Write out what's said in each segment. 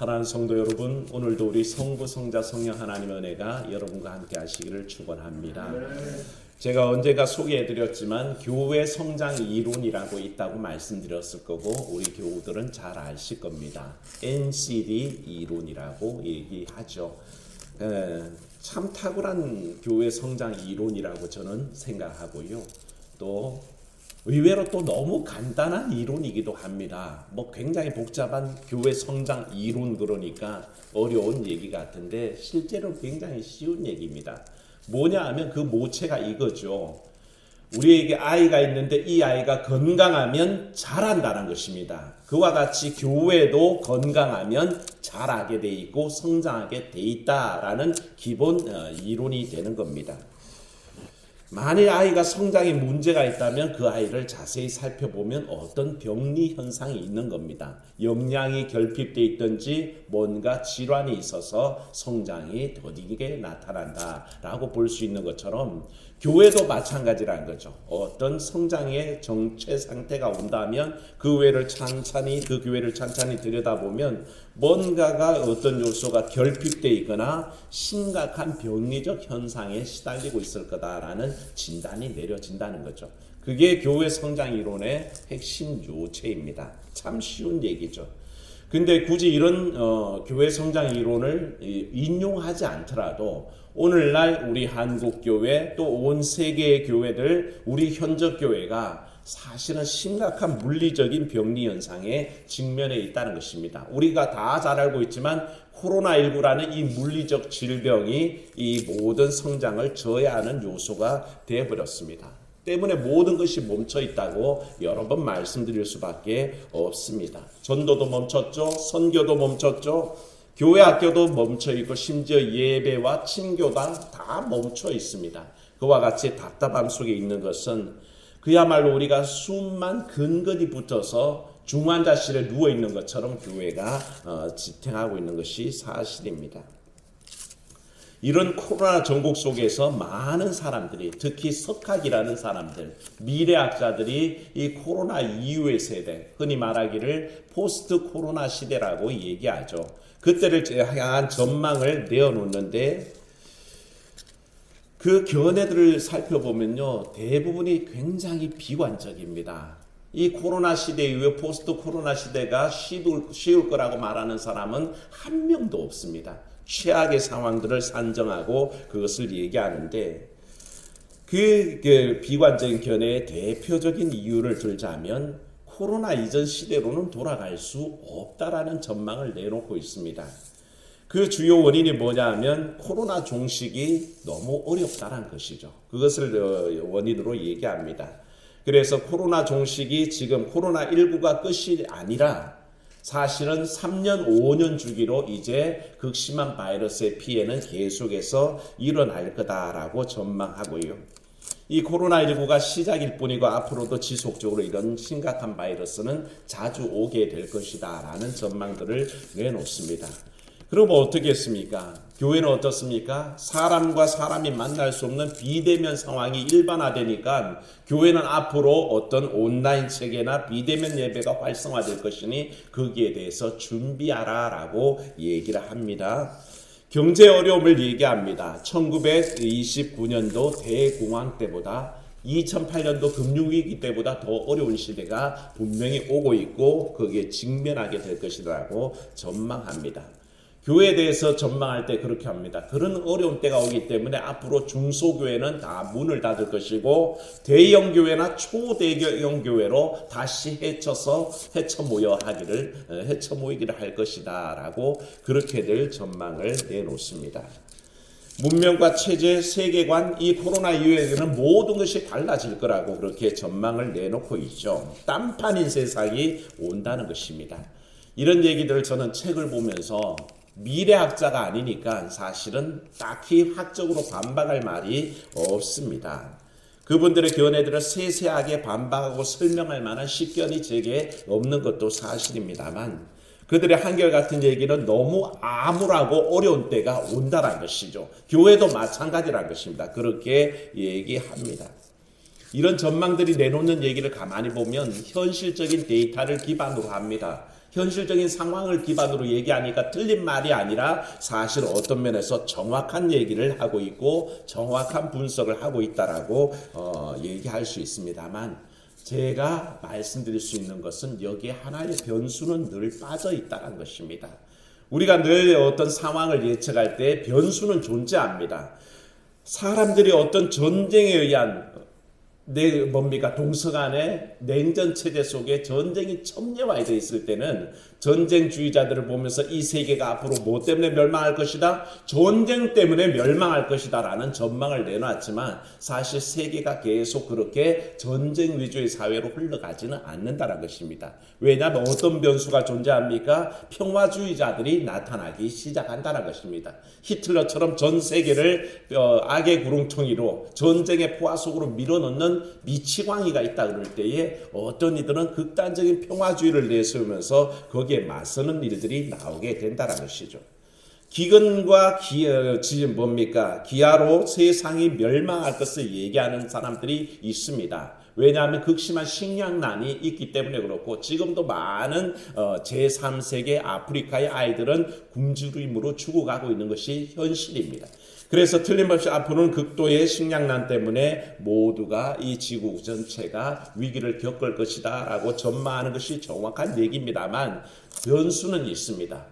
사랑하는 성도 여러분, 오늘도 우리 성부, 성자, 성령 하나님의 은혜가 여러분과 함께 하시기를 축원합니다. 제가 언젠가 소개해드렸지만 교회 성장 이론이라고 있다고 말씀드렸을 거고 우리 교우들은 잘 아실 겁니다. NCD 이론이라고 얘기하죠. 참 탁월한 교회 성장 이론이라고 저는 생각하고요. 또 의외로 또 너무 간단한 이론이기도 합니다. 굉장히 복잡한 교회 성장 이론 그러니까 어려운 얘기 같은데 실제로 굉장히 쉬운 얘기입니다. 뭐냐 하면 그 모체가 이거죠. 우리에게 아이가 있는데 이 아이가 건강하면 자란다는 것입니다. 그와 같이 교회도 건강하면 자라게 돼 있고 성장하게 돼 있다라는 기본 이론이 되는 겁니다. 만일 아이가 성장에 문제가 있다면 그 아이를 자세히 살펴보면 어떤 병리 현상이 있는 겁니다. 영양이 결핍되어 있든지 뭔가 질환이 있어서 성장이 더디게 나타난다라고 볼 수 있는 것처럼 교회도 마찬가지라는 거죠. 어떤 성장의 정체 상태가 온다면 그 교회를 찬찬히 들여다보면 뭔가가 어떤 요소가 결핍되어 있거나 심각한 병리적 현상에 시달리고 있을 거다라는 진단이 내려진다는 거죠. 그게 교회 성장 이론의 핵심 요체입니다. 참 쉬운 얘기죠. 근데 굳이 이런 교회 성장 이론을 인용하지 않더라도 오늘날 우리 한국교회 또 온 세계의 교회들 우리 현적 교회가 사실은 심각한 물리적인 병리 현상에 직면해 있다는 것입니다. 우리가 다 잘 알고 있지만 코로나19라는 이 물리적 질병이 이 모든 성장을 저해하는 요소가 되어버렸습니다. 때문에 모든 것이 멈춰 있다고 여러 번 말씀드릴 수밖에 없습니다. 전도도 멈췄죠. 선교도 멈췄죠. 교회 학교도 멈춰 있고 심지어 예배와 친교당 다 멈춰 있습니다. 그와 같이 답답함 속에 있는 것은 그야말로 우리가 숨만 근근히 붙어서 중환자실에 누워있는 것처럼 교회가 지탱하고 있는 것이 사실입니다. 이런 코로나 전국 속에서 많은 사람들이 특히 석학이라는 사람들, 미래학자들이 이 코로나 이후의 세대, 흔히 말하기를 포스트 코로나 시대라고 얘기하죠. 그때를 향한 전망을 내어놓는데 그 견해들을 살펴보면요. 대부분이 굉장히 비관적입니다. 이 코로나 시대 이후에 포스트 코로나 시대가 쉬울 거라고 말하는 사람은 한 명도 없습니다. 최악의 상황들을 산정하고 그것을 얘기하는데 그 비관적인 견해의 대표적인 이유를 들자면 코로나 이전 시대로는 돌아갈 수 없다라는 전망을 내놓고 있습니다. 그 주요 원인이 뭐냐 하면 코로나 종식이 너무 어렵다는 것이죠. 그것을 원인으로 얘기합니다. 그래서 코로나 종식이 지금 코로나19가 끝이 아니라 사실은 3년, 5년 주기로 이제 극심한 바이러스의 피해는 계속해서 일어날 거다라고 전망하고요. 이 코로나19가 시작일 뿐이고 앞으로도 지속적으로 이런 심각한 바이러스는 자주 오게 될 것이다 라는 전망들을 내놓습니다. 그럼 어떻게 했습니까? 교회는 어떻습니까? 사람과 사람이 만날 수 없는 비대면 상황이 일반화되니까 교회는 앞으로 어떤 온라인 체계나 비대면 예배가 활성화될 것이니 거기에 대해서 준비하라라고 얘기를 합니다. 경제 어려움을 얘기합니다. 1929년도 대공황 때보다 2008년도 금융위기 때보다 더 어려운 시대가 분명히 오고 있고 거기에 직면하게 될 것이라고 전망합니다. 교회에 대해서 전망할 때 그렇게 합니다. 그런 어려운 때가 오기 때문에 앞으로 중소교회는 다 문을 닫을 것이고 대형 교회나 초대형 교회로 다시 헤쳐 모이기를 할 것이다 라고 그렇게들 전망을 내놓습니다. 문명과 체제, 세계관, 이 코로나 이후에는 모든 것이 달라질 거라고 그렇게 전망을 내놓고 있죠. 딴판인 세상이 온다는 것입니다. 이런 얘기들을 저는 책을 보면서 미래학자가 아니니까 사실은 딱히 학적으로 반박할 말이 없습니다. 그분들의 견해들을 세세하게 반박하고 설명할 만한 식견이 제게 없는 것도 사실입니다만 그들의 한결같은 얘기는 너무 암울하고 어려운 때가 온다는 것이죠. 교회도 마찬가지라는 것입니다. 그렇게 얘기합니다. 이런 전망들이 내놓는 얘기를 가만히 보면 현실적인 데이터를 기반으로 합니다. 현실적인 상황을 기반으로 얘기하니까 틀린 말이 아니라 사실 어떤 면에서 정확한 얘기를 하고 있고 정확한 분석을 하고 있다라고 얘기할 수 있습니다만, 제가 말씀드릴 수 있는 것은 여기에 하나의 변수는 늘 빠져 있다는 것입니다. 우리가 늘 어떤 상황을 예측할 때 변수는 존재합니다. 사람들이 어떤 전쟁에 의한 동서간의 냉전 체제 속에 전쟁이 첨예화되어 있을 때는 전쟁주의자들을 보면서 이 세계가 앞으로 뭐 때문에 멸망할 것이다? 전쟁 때문에 멸망할 것이다 라는 전망을 내놨지만, 사실 세계가 계속 그렇게 전쟁 위주의 사회로 흘러가지는 않는다는 것입니다. 왜냐하면 어떤 변수가 존재합니까? 평화주의자들이 나타나기 시작한다는 것입니다. 히틀러처럼 전 세계를 악의 구렁텅이로 전쟁의 포화 속으로 밀어넣는 미치광이가 있다 그럴 때에 어떤 이들은 극단적인 평화주의를 내세우면서 거기에 맞서는 일들이 나오게 된다는 것이죠. 기근과 기아로 세상이 멸망할 것을 얘기하는 사람들이 있습니다. 왜냐하면 극심한 식량난이 있기 때문에 그렇고, 지금도 많은 제3세계 아프리카의 아이들은 굶주림으로 죽어가고 있는 것이 현실입니다. 그래서 틀림없이 앞으로는 극도의 식량난 때문에 모두가 이 지구 전체가 위기를 겪을 것이다 라고 전망하는 것이 정확한 얘기입니다만, 변수는 있습니다.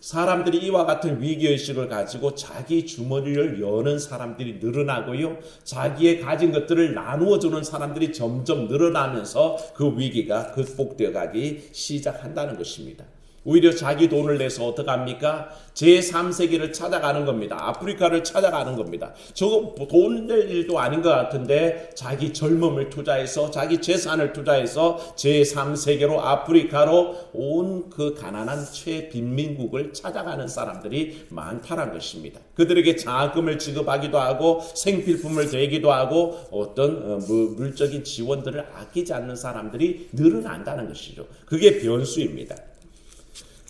사람들이 이와 같은 위기의식을 가지고 자기 주머니를 여는 사람들이 늘어나고요, 자기의 가진 것들을 나누어 주는 사람들이 점점 늘어나면서 그 위기가 극복되어 가기 시작한다는 것입니다. 오히려 자기 돈을 내서 어떻게 합니까? 제3세계를 찾아가는 겁니다. 아프리카를 찾아가는 겁니다. 저거 돈 낼 일도 아닌 것 같은데 자기 젊음을 투자해서, 자기 재산을 투자해서 제3세계로, 아프리카로 온 그 가난한 최빈민국을 찾아가는 사람들이 많다는 것입니다. 그들에게 장학금을 지급하기도 하고 생필품을 대기도 하고 어떤 물적인 지원들을 아끼지 않는 사람들이 늘어난다는 것이죠. 그게 변수입니다.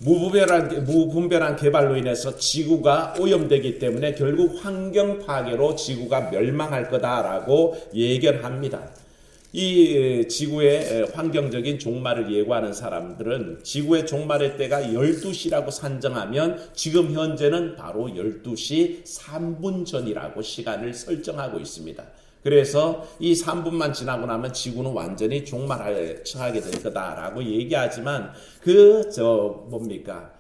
무분별한 개발로 인해서 지구가 오염되기 때문에 결국 환경 파괴로 지구가 멸망할 거다라고 예견합니다. 이 지구의 환경적인 종말을 예고하는 사람들은 지구의 종말의 때가 12시라고 산정하면 지금 현재는 바로 12시 3분 전이라고 시간을 설정하고 있습니다. 그래서 이 3분만 지나고 나면 지구는 완전히 종말하게 될 거다라고 얘기하지만,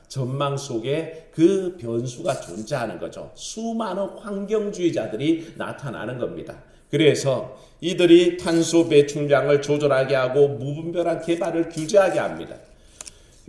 전망 속에 그 변수가 존재하는 거죠. 수많은 환경주의자들이 나타나는 겁니다. 그래서 이들이 탄소 배출량을 조절하게 하고 무분별한 개발을 규제하게 합니다.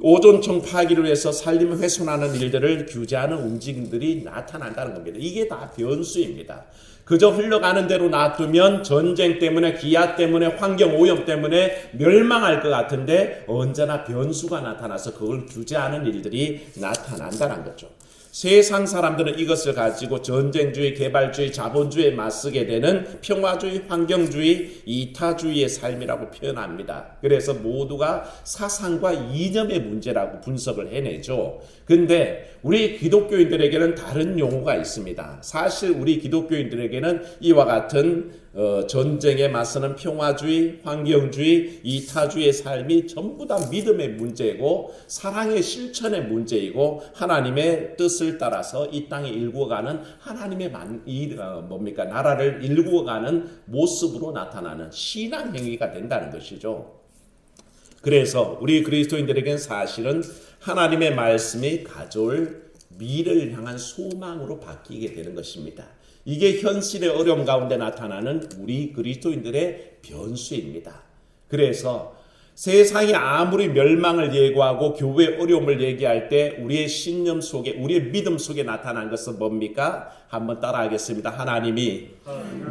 오존층 파기를 위해서 산림을 훼손하는 일들을 규제하는 움직임들이 나타난다는 겁니다. 이게 다 변수입니다. 그저 흘러가는 대로 놔두면 전쟁 때문에, 기아 때문에, 환경 오염 때문에 멸망할 것 같은데 언제나 변수가 나타나서 그걸 규제하는 일들이 나타난다는 거죠. 세상 사람들은 이것을 가지고 전쟁주의, 개발주의, 자본주의에 맞서게 되는 평화주의, 환경주의, 이타주의의 삶이라고 표현합니다. 그래서 모두가 사상과 이념의 문제라고 분석을 해내죠. 근데 우리 기독교인들에게는 다른 용어가 있습니다. 사실 우리 기독교인들에게는 이와 같은 전쟁에 맞서는 평화주의, 환경주의, 이타주의의 삶이 전부 다 믿음의 문제고 사랑의 실천의 문제이고 하나님의 뜻을 따라서 이 땅에 일구어가는 하나님의 나라를 일구어가는 모습으로 나타나는 신앙 행위가 된다는 것이죠. 그래서 우리 그리스도인들에게는 사실은 하나님의 말씀이 가져올 미래를 향한 소망으로 바뀌게 되는 것입니다. 이게 현실의 어려움 가운데 나타나는 우리 그리스도인들의 변수입니다. 그래서 세상이 아무리 멸망을 예고하고 교회의 어려움을 얘기할 때 우리의 신념 속에, 우리의 믿음 속에 나타난 것은 뭡니까? 한번 따라하겠습니다. 하나님이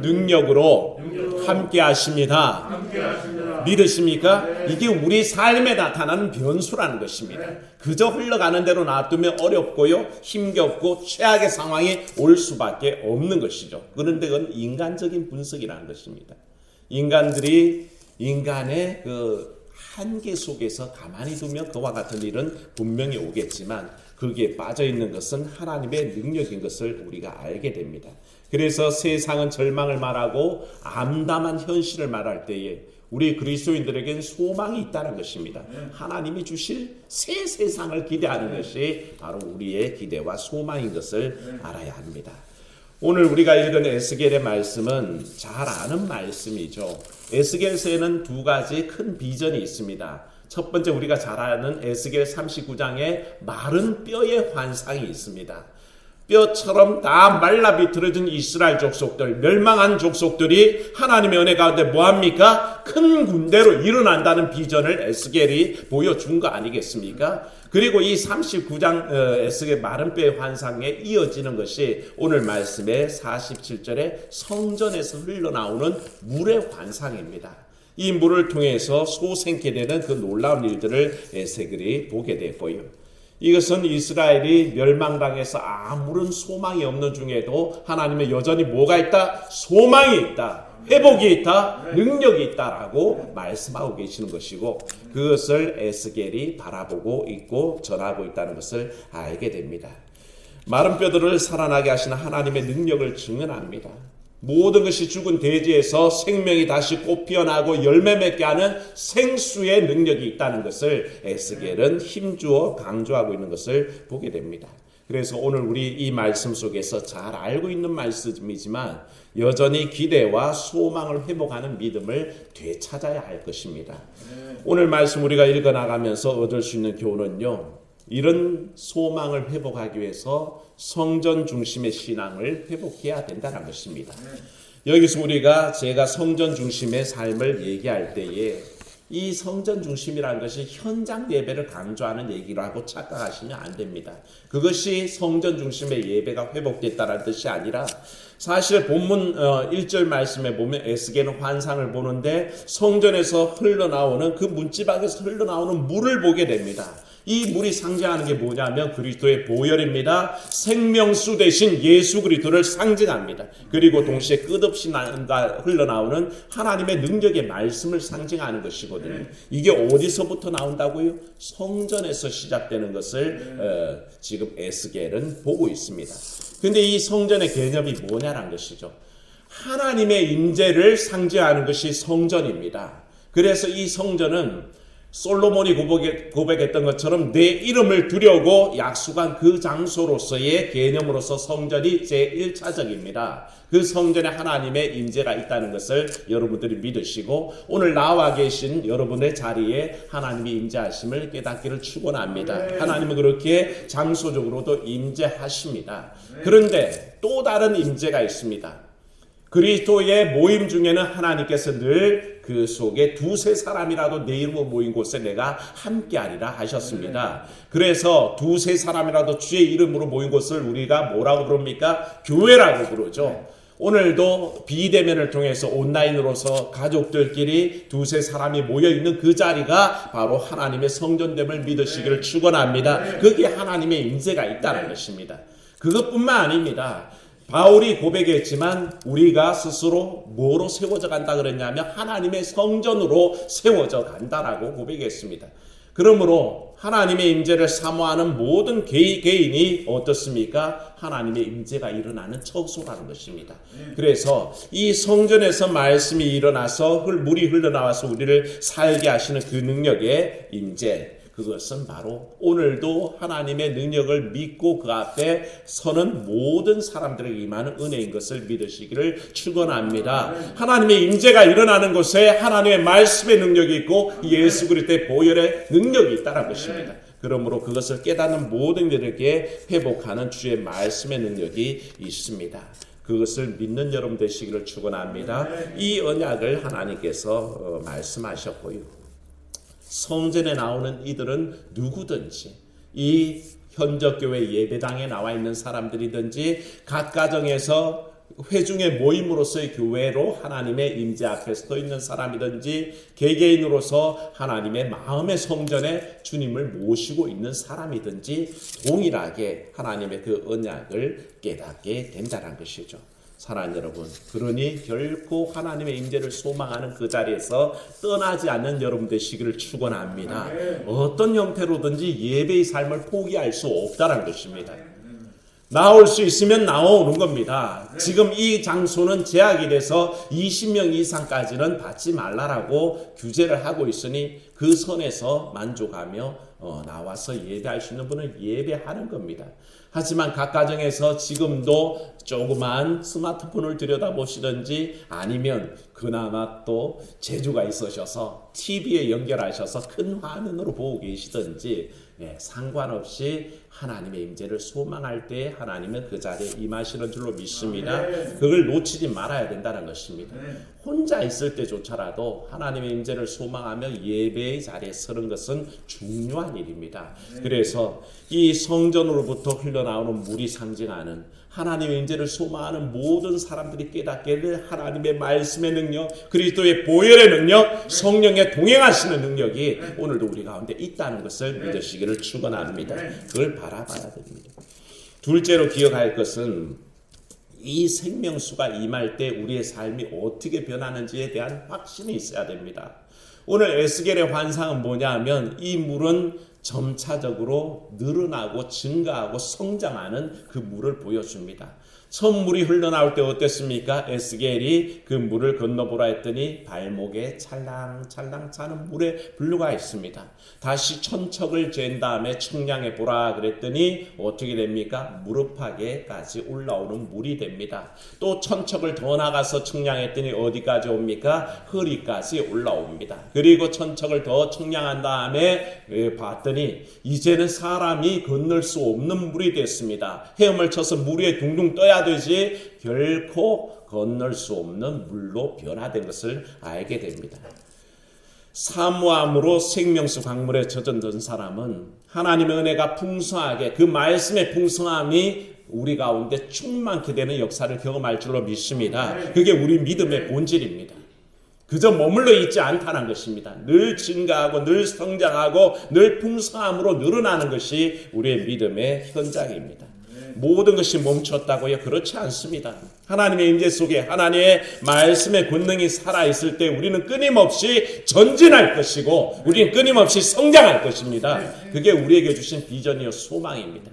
능력으로 함께 하십니다. 믿으십니까? 이게 우리 삶에 나타나는 변수라는 것입니다. 그저 흘러가는 대로 놔두면 어렵고요, 힘겹고 최악의 상황이 올 수밖에 없는 것이죠. 그런데 그건 인간적인 분석이라는 것입니다. 인간들이 인간의 한계 속에서 가만히 두면 그와 같은 일은 분명히 오겠지만 거기에 빠져있는 것은 하나님의 능력인 것을 우리가 알게 됩니다. 그래서 세상은 절망을 말하고 암담한 현실을 말할 때에 우리 그리스도인들에겐 소망이 있다는 것입니다. 하나님이 주실 새 세상을 기대하는 것이 바로 우리의 기대와 소망인 것을 알아야 합니다. 오늘 우리가 읽은 에스겔의 말씀은 잘 아는 말씀이죠. 에스겔서에는 두 가지 큰 비전이 있습니다. 첫 번째, 우리가 잘 아는 에스겔 39장에 마른 뼈의 환상이 있습니다. 뼈처럼 다 말라 비틀어진 이스라엘 족속들, 멸망한 족속들이 하나님의 은혜 가운데 뭐합니까? 큰 군대로 일어난다는 비전을 에스겔이 보여준 거 아니겠습니까? 그리고 이 39장 에스겔 마른 뼈의 환상에 이어지는 것이 오늘 말씀의 47절에 성전에서 흘러나오는 물의 환상입니다. 이 물을 통해서 소생케 되는 그 놀라운 일들을 에스겔이 보게 됐고요. 이것은 이스라엘이 멸망당해서 아무런 소망이 없는 중에도 하나님의 여전히 뭐가 있다? 소망이 있다. 회복이 있다. 능력이 있다라고 말씀하고 계시는 것이고, 그것을 에스겔이 바라보고 있고 전하고 있다는 것을 알게 됩니다. 마른 뼈들을 살아나게 하시는 하나님의 능력을 증언합니다. 모든 것이 죽은 대지에서 생명이 다시 꽃 피어나고 열매 맺게 하는 생수의 능력이 있다는 것을 에스겔은 힘주어 강조하고 있는 것을 보게 됩니다. 그래서 오늘 우리 이 말씀 속에서 잘 알고 있는 말씀이지만 여전히 기대와 소망을 회복하는 믿음을 되찾아야 할 것입니다. 오늘 말씀 우리가 읽어나가면서 얻을 수 있는 교훈은요, 이런 소망을 회복하기 위해서 성전 중심의 신앙을 회복해야 된다는 것입니다. 여기서 제가 성전 중심의 삶을 얘기할 때에 이 성전 중심이라는 것이 현장 예배를 강조하는 얘기라고 착각하시면 안 됩니다. 그것이 성전 중심의 예배가 회복됐다는 뜻이 아니라, 사실 본문 1절 말씀에 보면 에스겔은 환상을 보는데 성전에서 흘러나오는 그 문지방에서 흘러나오는 물을 보게 됩니다. 이 물이 상징하는 게 뭐냐면 그리스도의 보혈입니다. 생명수 대신 예수 그리스도를 상징합니다. 그리고 동시에 끝없이 흘러나오는 하나님의 능력의 말씀을 상징하는 것이거든요. 이게 어디서부터 나온다고요? 성전에서 시작되는 것을 지금 에스겔은 보고 있습니다. 그런데 이 성전의 개념이 뭐냐는 것이죠. 하나님의 임재를 상징하는 것이 성전입니다. 그래서 이 성전은 솔로몬이 고백했던 것처럼 내 이름을 두려고 약속한 그 장소로서의 개념으로서 성전이 제1차적입니다. 그 성전에 하나님의 임재가 있다는 것을 여러분들이 믿으시고 오늘 나와 계신 여러분의 자리에 하나님이 임재하심을 깨닫기를 축원합니다. 하나님은 그렇게 장소적으로도 임재하십니다. 그런데 또 다른 임재가 있습니다. 그리스도의 모임 중에는 하나님께서 늘 그 속에 두세 사람이라도 내 이름으로 모인 곳에 내가 함께하리라 하셨습니다. 그래서 두세 사람이라도 주의 이름으로 모인 곳을 우리가 뭐라고 부릅니까? 교회라고 부르죠. 오늘도 비대면을 통해서 온라인으로서 가족들끼리 두세 사람이 모여있는 그 자리가 바로 하나님의 성전됨을 믿으시기를 축원합니다. 거기에 하나님의 임재가 있다는 것입니다. 그것뿐만 아닙니다. 바울이 고백했지만 우리가 스스로 뭐로 세워져 간다 그랬냐면 하나님의 성전으로 세워져 간다라고 고백했습니다. 그러므로 하나님의 임재를 사모하는 모든 개인이 어떻습니까? 하나님의 임재가 일어나는 처소라는 것입니다. 그래서 이 성전에서 말씀이 일어나서 물이 흘러나와서 우리를 살게 하시는 그 능력의 임재, 그것은 바로 오늘도 하나님의 능력을 믿고 그 앞에 서는 모든 사람들에게 임하는 은혜인 것을 믿으시기를 축원합니다. 하나님의 임재가 일어나는 곳에 하나님의 말씀의 능력이 있고 예수 그리스도의 보혈의 능력이 있다는 것입니다. 그러므로 그것을 깨닫는 모든 이들에게 회복하는 주의 말씀의 능력이 있습니다. 그것을 믿는 여러분 되시기를 축원합니다. 이 언약을 하나님께서 말씀하셨고요. 성전에 나오는 이들은 누구든지 이 현적교회 예배당에 나와 있는 사람들이든지 각 가정에서 회중의 모임으로서의 교회로 하나님의 임재 앞에 서 있는 사람이든지 개개인으로서 하나님의 마음의 성전에 주님을 모시고 있는 사람이든지 동일하게 하나님의 그 언약을 깨닫게 된다는 것이죠. 사랑하는 여러분, 그러니 결코 하나님의 임재를 소망하는 그 자리에서 떠나지 않는 여러분 되시기를 축원합니다. 어떤 형태로든지 예배의 삶을 포기할 수 없다는 것입니다. 나올 수 있으면 나오는 겁니다. 지금 이 장소는 제약이 돼서 20명 이상까지는 받지 말라라고 규제를 하고 있으니 그 선에서 만족하며 나와서 예배할 수 있는 분은 예배하는 겁니다. 하지만 각 가정에서 지금도 조그만 스마트폰을 들여다보시든지 아니면 그나마 또 재주가 있으셔서 TV에 연결하셔서 큰 화면으로 보고 계시든지 상관없이 하나님의 임재를 소망할 때 하나님은 그 자리에 임하시는 줄로 믿습니다. 그걸 놓치지 말아야 된다는 것입니다. 혼자 있을 때조차라도 하나님의 임재를 소망하며 예배의 자리에 서는 것은 중요한 일입니다. 그래서 이 성전으로부터 흘러나오는 물이 상징하는 하나님의 임재를 소망하는 모든 사람들이 깨닫게 될 하나님의 말씀의 능력, 그리스도의 보혈의 능력, 성령의 동행하시는 능력이 오늘도 우리 가운데 있다는 것을 믿으시기를 축원합니다. 그걸 바라봐야 됩니다. 둘째로 기억할 것은 이 생명수가 임할 때 우리의 삶이 어떻게 변하는지에 대한 확신이 있어야 됩니다. 오늘 에스겔의 환상은 뭐냐면 이 물은 점차적으로 늘어나고 증가하고 성장하는 그 물을 보여줍니다. 처음 물이 흘러나올 때 어땠습니까? 에스겔이 그 물을 건너보라 했더니 발목에 찰랑찰랑 차는 물의 블루가 있습니다. 다시 천척을 잰 다음에 측량해 보라 그랬더니 어떻게 됩니까? 무릎팍에까지 올라오는 물이 됩니다. 또 천척을 더 나가서 측량했더니 어디까지 옵니까? 허리까지 올라옵니다. 그리고 천척을 더 측량한 다음에 봤더니 이제는 사람이 건널 수 없는 물이 됐습니다. 헤엄을 쳐서 물 위에 둥둥 떠야 되지 결코 건널 수 없는 물로 변화된 것을 알게 됩니다. 사모함으로 생명수 강물에 젖은 사람은 하나님의 은혜가 풍성하게 그 말씀의 풍성함이 우리 가운데 충만케 되는 역사를 경험할 줄로 믿습니다. 그게 우리 믿음의 본질입니다. 그저 머물러 있지 않다는 것입니다. 늘 증가하고 늘 성장하고 늘 풍성함으로 늘어나는 것이 우리의 믿음의 현장입니다. 모든 것이 멈췄다고요? 그렇지 않습니다. 하나님의 임재 속에 하나님의 말씀의 권능이 살아있을 때 우리는 끊임없이 전진할 것이고 우리는 끊임없이 성장할 것입니다. 그게 우리에게 주신 비전이요 소망입니다.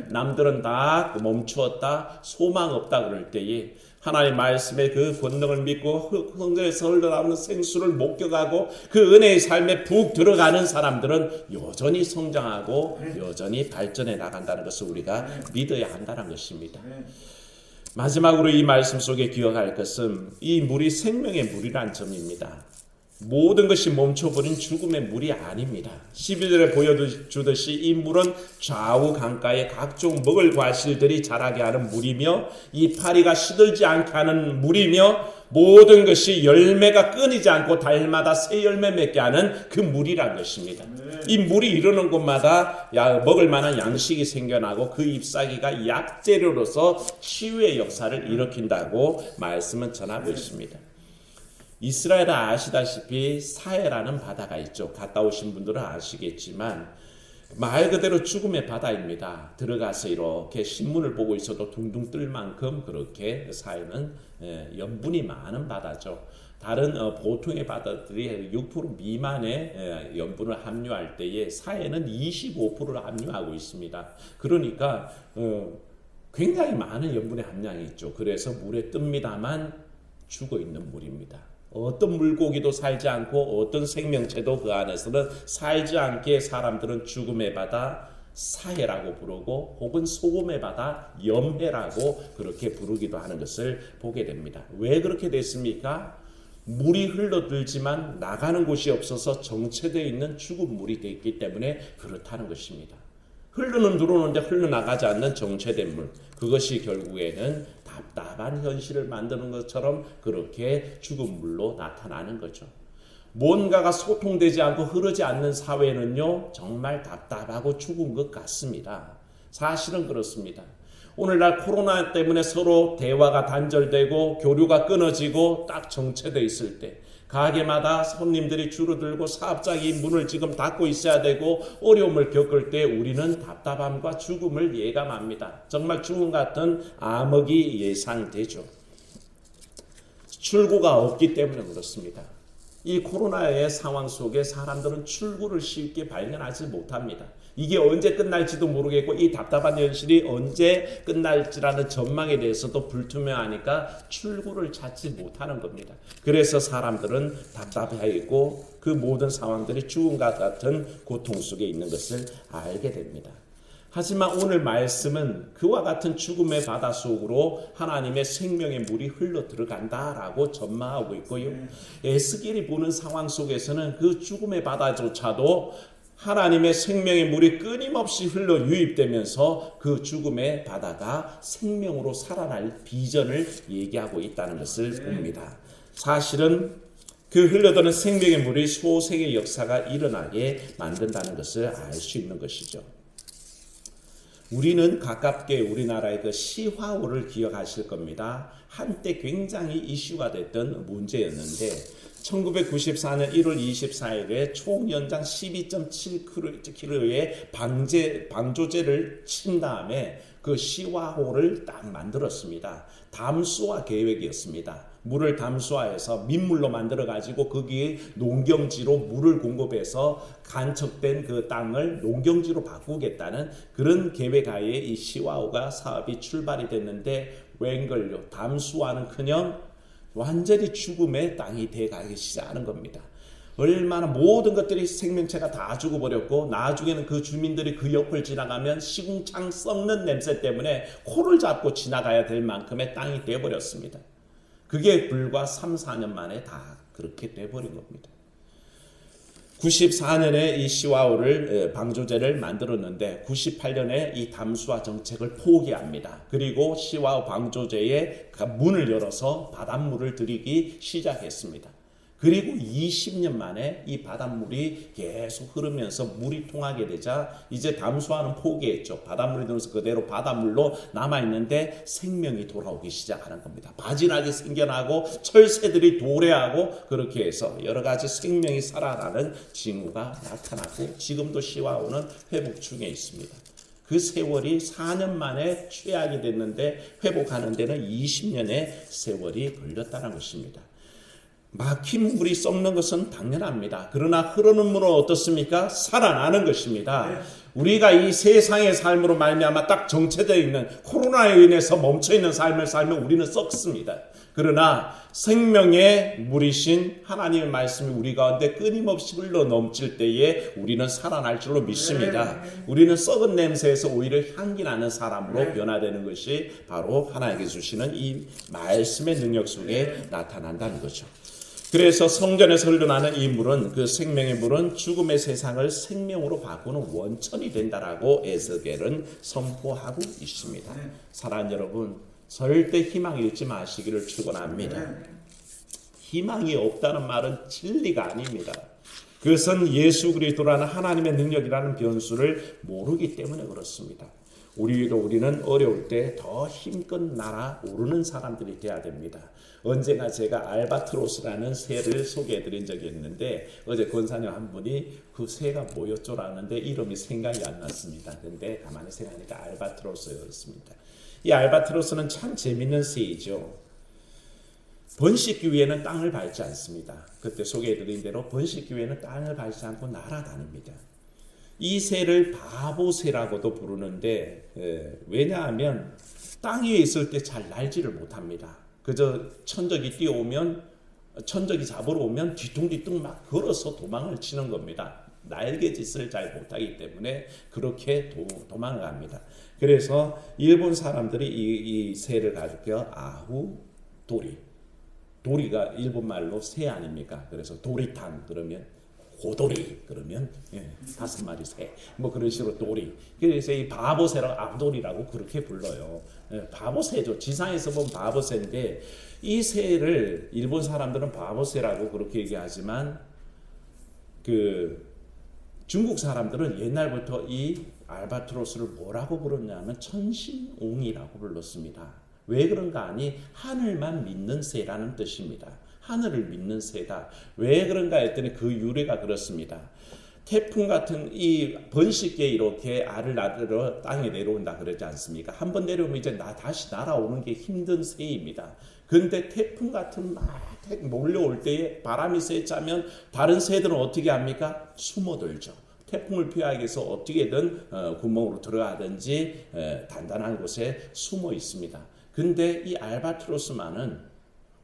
남들은 다 멈추었다 소망 없다 그럴 때에 하나님 말씀의 그 권능을 믿고 성경에서 흘러나오는 생수를 목격하고 그 은혜의 삶에 푹 들어가는 사람들은 여전히 성장하고 여전히 발전해 나간다는 것을 우리가 믿어야 한다는 것입니다. 마지막으로 이 말씀 속에 기억할 것은 이 물이 생명의 물이란 점입니다. 모든 것이 멈춰버린 죽음의 물이 아닙니다. 12절에 보여주듯이 이 물은 좌우 강가에 각종 먹을 과실들이 자라게 하는 물이며 이 파리가 시들지 않게 하는 물이며 모든 것이 열매가 끊이지 않고 달마다 새 열매 맺게 하는 그 물이란 것입니다. 이 물이 이르는 곳마다 먹을 만한 양식이 생겨나고 그 잎사귀가 약재료로서 치유의 역사를 일으킨다고 말씀은 전하고 있습니다. 이스라엘은 아시다시피 사해라는 바다가 있죠. 갔다 오신 분들은 아시겠지만 말 그대로 죽음의 바다입니다. 들어가서 이렇게 신문을 보고 있어도 둥둥 뜰 만큼 그렇게 사해는 염분이 많은 바다죠. 다른 보통의 바다들이 6% 미만의 염분을 함유할 때에 사해는 25%를 함유하고 있습니다. 그러니까 굉장히 많은 염분의 함량이 있죠. 그래서 물에 뜹니다만 죽어 있는 물입니다. 어떤 물고기도 살지 않고 어떤 생명체도 그 안에서는 살지 않게 사람들은 죽음의 바다 사해라고 부르고 혹은 소금의 바다 염해라고 그렇게 부르기도 하는 것을 보게 됩니다. 왜 그렇게 됐습니까? 물이 흘러들지만 나가는 곳이 없어서 정체되어 있는 죽은 물이 되어 있기 때문에 그렇다는 것입니다. 흘러는 들어오는데 흘러나가지 않는 정체된 물, 그것이 결국에는 답답한 현실을 만드는 것처럼 그렇게 죽은 물로 나타나는 거죠. 뭔가가 소통되지 않고 흐르지 않는 사회는요 정말 답답하고 죽은 것 같습니다. 사실은 그렇습니다. 오늘날 코로나 때문에 서로 대화가 단절되고 교류가 끊어지고 딱 정체되어 있을 때 가게마다 손님들이 줄어들고 사업장이 문을 지금 닫고 있어야 되고 어려움을 겪을 때 우리는 답답함과 죽음을 예감합니다. 정말 죽음 같은 암흑이 예상되죠. 출구가 없기 때문에 그렇습니다. 이 코로나의 상황 속에 사람들은 출구를 쉽게 발견하지 못합니다. 이게 언제 끝날지도 모르겠고 이 답답한 현실이 언제 끝날지라는 전망에 대해서도 불투명하니까 출구를 찾지 못하는 겁니다. 그래서 사람들은 답답해 있고 그 모든 상황들이 죽음과 같은 고통 속에 있는 것을 알게 됩니다. 하지만 오늘 말씀은 그와 같은 죽음의 바다 속으로 하나님의 생명의 물이 흘러 들어간다라고 전망하고 있고요. 에스겔이 보는 상황 속에서는 그 죽음의 바다조차도 하나님의 생명의 물이 끊임없이 흘러 유입되면서 그 죽음의 바다가 생명으로 살아날 비전을 얘기하고 있다는 것을 봅니다. 사실은 그 흘러드는 생명의 물이 소생의 역사가 일어나게 만든다는 것을 알 수 있는 것이죠. 우리는 가깝게 우리나라의 그 시화호를 기억하실 겁니다. 한때 굉장히 이슈가 됐던 문제였는데 1994년 1월 24일에 총 연장 12.7km의 방조제를 친 다음에 그 시화호를 딱 만들었습니다. 담수화 계획이었습니다. 물을 담수화해서 민물로 만들어 가지고 거기에 농경지로 물을 공급해서 간척된 그 땅을 농경지로 바꾸겠다는 그런 계획하에 이 시화호가 사업이 출발이 됐는데 웬걸요, 담수화는커녕 완전히 죽음의 땅이 돼가기 시작하는 겁니다. 얼마나 모든 것들이 생명체가 다 죽어버렸고 나중에는 그 주민들이 그 옆을 지나가면 시궁창 썩는 냄새 때문에 코를 잡고 지나가야 될 만큼의 땅이 돼버렸습니다. 그게 불과 3, 4년 만에 다 그렇게 돼버린 겁니다. 94년에 이 시화호를 방조제를 만들었는데 98년에 이 담수화 정책을 포기합니다. 그리고 시화호 방조제의 문을 열어서 바닷물을 들이기 시작했습니다. 그리고 20년 만에 이 바닷물이 계속 흐르면서 물이 통하게 되자 이제 담수화는 포기했죠. 바닷물이 들어서 그대로 바닷물로 남아있는데 생명이 돌아오기 시작하는 겁니다. 바지락이 생겨나고 철새들이 도래하고 그렇게 해서 여러 가지 생명이 살아나는 징후가 나타나고 지금도 시화호는 회복 중에 있습니다. 그 세월이 4년 만에 최악이 됐는데 회복하는 데는 20년의 세월이 걸렸다는 것입니다. 막힌 물이 썩는 것은 당연합니다. 그러나 흐르는 물은 어떻습니까? 살아나는 것입니다. 우리가 이 세상의 삶으로 말미암아 딱 정체되어 있는 코로나에 인해서 멈춰있는 삶을 살면 우리는 썩습니다. 그러나 생명의 물이신 하나님의 말씀이 우리 가운데 끊임없이 흘러 넘칠 때에 우리는 살아날 줄로 믿습니다. 우리는 썩은 냄새에서 오히려 향기 나는 사람으로 변화되는 것이 바로 하나님께 주시는 이 말씀의 능력 속에 나타난다는 거죠. 그래서 성전에서 흘러나는 이 물은 그 생명의 물은 죽음의 세상을 생명으로 바꾸는 원천이 된다라고 에스겔은 선포하고 있습니다. 사랑하는 여러분, 절대 희망 잃지 마시기를 축원합니다. 희망이 없다는 말은 진리가 아닙니다. 그것은 예수 그리스도라는 하나님의 능력이라는 변수를 모르기 때문에 그렇습니다. 우리는 어려울 때 더 힘껏 날아오르는 사람들이 돼야 됩니다. 언젠가 제가 알바트로스라는 새를 소개해드린 적이 있는데 어제 권사님 한 분이 그 새가 뭐였죠라는데 이름이 생각이 안 났습니다. 근데 가만히 생각하니까 알바트로스였습니다. 이 알바트로스는 참 재밌는 새이죠. 번식기 위해는 땅을 밟지 않습니다. 그때 소개해드린 대로 번식기 위해는 땅을 밟지 않고 날아다닙니다. 이 새를 바보새라고도 부르는데 왜냐하면 땅 위에 있을 때 잘 날지를 못합니다. 그저 천적이 뛰어오면 천적이 잡으러 오면 뒤뚱뒤뚱 막 걸어서 도망을 치는 겁니다. 날개짓을 잘 못하기 때문에 그렇게 도망을 갑니다. 그래서 일본 사람들이 이 새를 가지고 아후 도리가 일본 말로 새 아닙니까? 그래서 도리탕 그러면 고도리 그러면 5마리 새 뭐 그런 식으로 도리. 그래서 이 바보새라고 앞도리라고 그렇게 불러요. 바보새죠. 지상에서 보면 바보새인데 이 새를 일본 사람들은 바보새라고 그렇게 얘기하지만 그 중국 사람들은 옛날부터 이 알바트로스를 뭐라고 부르냐면 천신옹이라고 불렀습니다. 왜 그런가 하니 하늘만 믿는 새라는 뜻입니다. 하늘을 믿는 새다. 왜 그런가 했더니 그 유래가 그렇습니다. 태풍 같은 이 번식기에 이렇게 알을 낳으러 땅에 내려온다 그러지 않습니까? 한번 내려오면 이제 다시 날아오는 게 힘든 새입니다. 그런데 태풍 같은 막 몰려올 때에 바람이 세차면 다른 새들은 어떻게 합니까? 숨어들죠. 태풍을 피하기 위해서 어떻게든 구멍으로 들어가든지 단단한 곳에 숨어 있습니다. 근데 이 알바트로스만은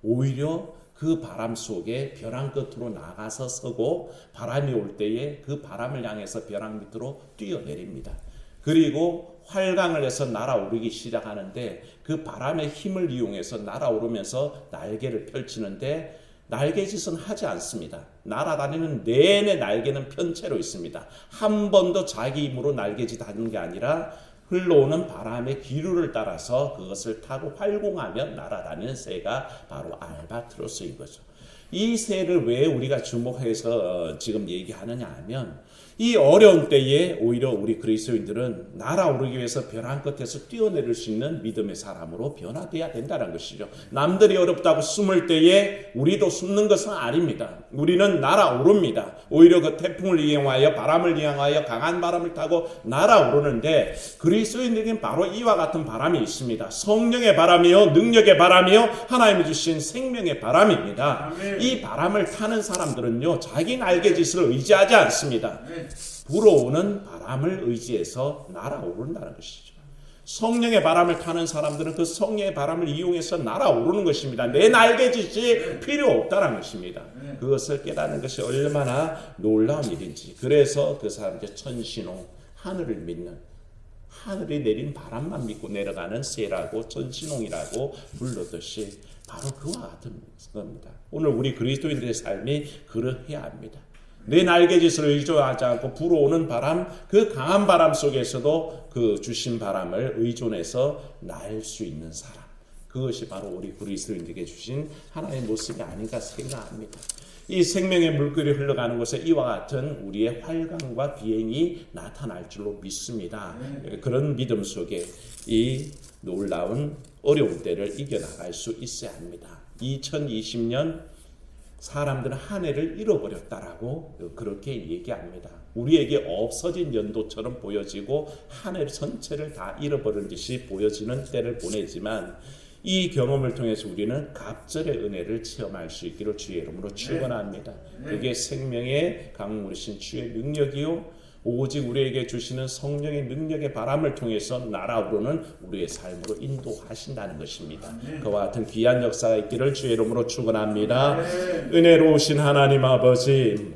오히려 그 바람 속에 벼랑 끝으로 나가서 서고 바람이 올 때에 그 바람을 향해서 벼랑 밑으로 뛰어내립니다. 그리고 활강을 해서 날아오르기 시작하는데 그 바람의 힘을 이용해서 날아오르면서 날개를 펼치는데 날개짓은 하지 않습니다. 날아다니는 내내 날개는 편 채로 있습니다. 한 번도 자기 힘으로 날개짓 하는 게 아니라 흘러오는 바람의 기류를 따라서 그것을 타고 활공하며 날아다니는 새가 바로 알바트로스인 거죠. 이 새를 왜 우리가 주목해서 지금 얘기하느냐 하면 이 어려운 때에 오히려 우리 그리스도인들은 날아오르기 위해서 벼랑 끝에서 뛰어내릴 수 있는 믿음의 사람으로 변화돼야 된다는 것이죠. 남들이 어렵다고 숨을 때에 우리도 숨는 것은 아닙니다. 우리는 날아오릅니다. 오히려 그 태풍을 이용하여 바람을 이용하여 강한 바람을 타고 날아오르는데 그리스도인에게는 바로 이와 같은 바람이 있습니다. 성령의 바람이요, 능력의 바람이요, 하나님이 주신 생명의 바람입니다. 아멘. 이 바람을 타는 사람들은요, 자기 날개짓을 의지하지 않습니다. 불어오는 바람을 의지해서 날아오른다는 것이죠. 성령의 바람을 타는 사람들은 그 성령의 바람을 이용해서 날아오르는 것입니다. 내 날개짓이 필요 없다는 것입니다. 그것을 깨닫는 것이 얼마나 놀라운 일인지. 그래서 그 사람들 천신홍, 하늘을 믿는, 하늘이 내린 바람만 믿고 내려가는 새라고 천신홍이라고 부르듯이 바로 그와 같은 겁니다. 오늘 우리 그리스도인들의 삶이 그러해야 합니다. 내 날개짓을 의존하지 않고 불어오는 바람, 그 강한 바람 속에서도 그 주신 바람을 의존해서 날 수 있는 사람, 그것이 바로 우리 그리스도인들에게 주신 하나의 모습이 아닌가 생각합니다. 이 생명의 물결이 흘러가는 곳에 이와 같은 우리의 활강과 비행이 나타날 줄로 믿습니다. 그런 믿음 속에 이 놀라운 어려운 때를 이겨나갈 수 있어야 합니다. 2020년 사람들은 한 해를 잃어버렸다라고 그렇게 얘기합니다. 우리에게 없어진 연도처럼 보여지고 한 해 전체를 다 잃어버린 듯이 보여지는 때를 보내지만 이 경험을 통해서 우리는 갑절의 은혜를 체험할 수 있기를 주의 이름으로 축원합니다. 그게 생명의 강물이신 주의 능력이요, 오직 우리에게 주시는 성령의 능력의 바람을 통해서 날아오르는 우리의 삶으로 인도하신다는 것입니다. 그와 같은 귀한 역사가 있기를 주의 이름으로 축원합니다. 은혜로우신 하나님 아버지,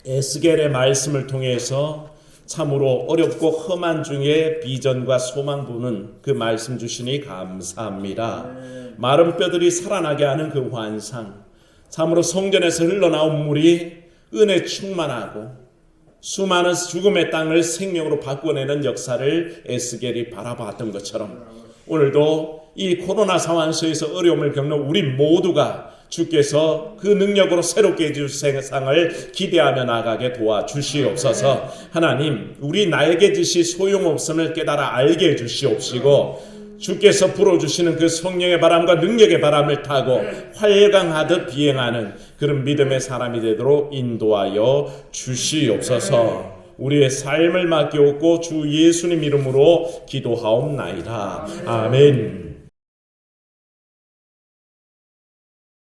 에스겔의 말씀을 통해서 참으로 어렵고 험한 중에 비전과 소망 부는 그 말씀 주시니 감사합니다. 마른 뼈들이 살아나게 하는 그 환상, 참으로 성전에서 흘러나온 물이 은혜 충만하고 수많은 죽음의 땅을 생명으로 바꿔내는 역사를 에스겔이 바라봤던 것처럼 오늘도 이 코로나 상황 속에서 어려움을 겪는 우리 모두가 주께서 그 능력으로 새롭게 해주실 세상을 기대하며 나가게 도와주시옵소서. 하나님, 우리 날개짓이 소용없음을 깨달아 알게 해주시옵시고 주께서 불어주시는 그 성령의 바람과 능력의 바람을 타고 활강하듯 비행하는 그런 믿음의 사람이 되도록 인도하여 주시옵소서. 우리의 삶을 맡겨오고 주 예수님 이름으로 기도하옵나이다. 아멘.